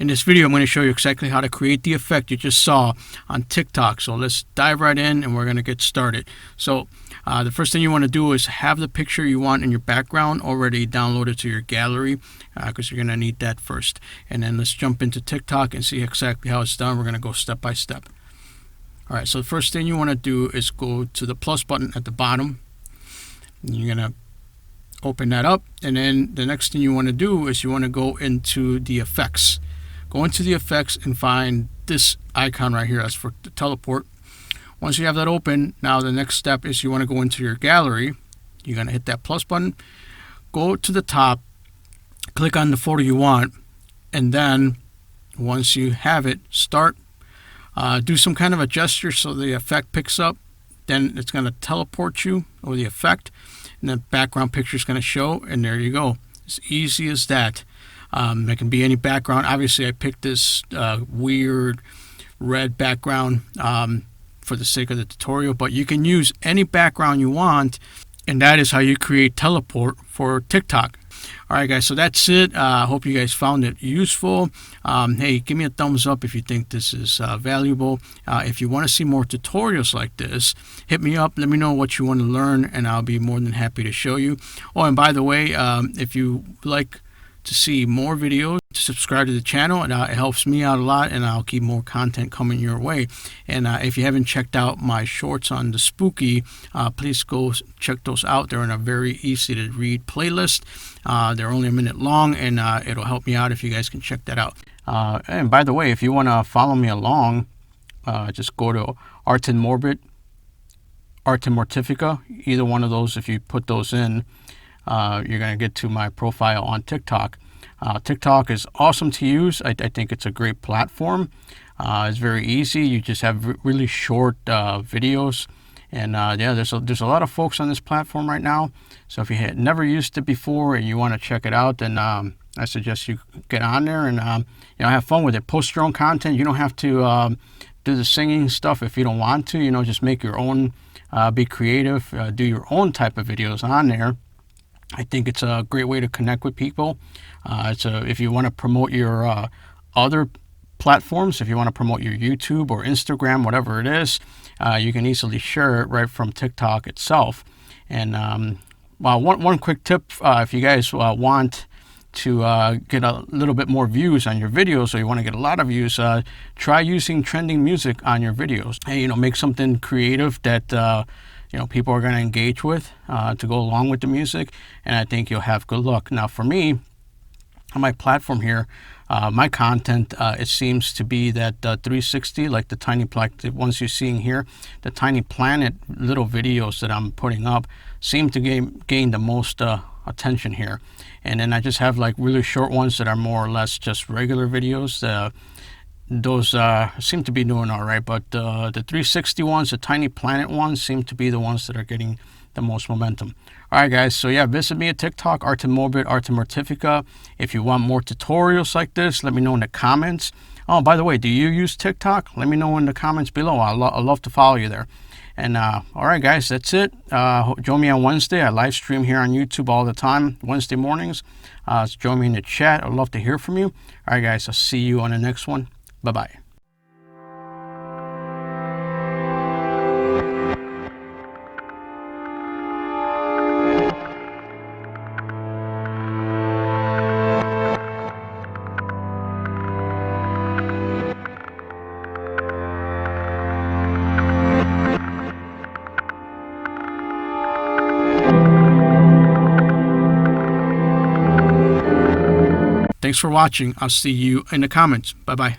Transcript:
In this video, I'm going to show you exactly how to create the effect you just saw on TikTok. So let's dive right in and we're going to get started. So the first thing you want to do is have the picture you want in your background already downloaded to your gallery, because you're going to need that first. And then let's jump into TikTok and see exactly how it's done. We're going to go step by step. All right, so the first thing you want to do is go to the plus button at the bottom. And you're going to open that up, and then the next thing you want to do is you want to go into the effects. Go into the effects and find this icon right here. That's for the teleport. Once you have that open, now the next step is you want to go into your gallery. You're going to hit that plus button, go to the top, click on the photo you want, and then once you have it, start do some kind of a gesture so the effect picks up. Then it's going to teleport you over the effect, and the background picture is going to show, and there you go. As easy as that. It can be any background. Obviously, I picked this weird red background for the sake of the tutorial, but you can use any background you want, and that is how you create teleport for TikTok. All right, guys, so that's it. I hope you guys found it useful. Hey, give me a thumbs up if you think this is valuable. If you want to see more tutorials like this, hit me up. Let me know what you want to learn, and I'll be more than happy to show you. Oh, and by the way, if you like to see more videos, subscribe to the channel, and it helps me out a lot, and I'll keep more content coming your way. And if you haven't checked out my shorts on the spooky, please go check those out. They're in a very easy to read playlist. They're only a minute long, and it'll help me out if you guys can check that out. And by the way, if you want to follow me along, just go to Artemorbid, Artemortifica, either one of those. If you put those in, you're going to get to my profile on TikTok. TikTok is awesome to use. I think it's a great platform. It's very easy. You just have really short videos. And yeah, there's a lot of folks on this platform right now. So if you had never used it before and you want to check it out, then I suggest you get on there and have fun with it. Post your own content. You don't have to do the singing stuff if you don't want to. Just make your own, be creative, do your own type of videos on there. I think it's a great way to connect with people. If you want to promote your other platforms, if you want to promote your YouTube or Instagram, whatever it is, you can easily share it right from TikTok itself. And one quick tip, if you guys want to get a little bit more views on your videos, or you want to get a lot of views, try using trending music on your videos. Hey, make something creative that people are going to engage with to go along with the music, and I think you'll have good luck. Now, for me, on my platform here, my content, it seems to be that 360, like the tiny the ones you're seeing here, the tiny planet little videos that I'm putting up seem to gain the most attention here. And then I just have like really short ones that are more or less just regular videos. Those seem to be doing all right, but the 360 ones, the tiny planet ones, seem to be the ones that are getting the most momentum. All right, guys, so yeah, visit me at TikTok, Artemorbid, Artemortifica. If you want more tutorials like this, let me know in the comments. Oh, by the way, do you use TikTok? Let me know in the comments below. I'd love to follow you there. And all right, guys, that's it. Join me on Wednesday. I live stream here on YouTube all the time, Wednesday mornings. So join me in the chat. I'd love to hear from you. All right, guys, I'll see you on the next one. Bye-bye. Thanks for watching. I'll see you in the comments. Bye-bye.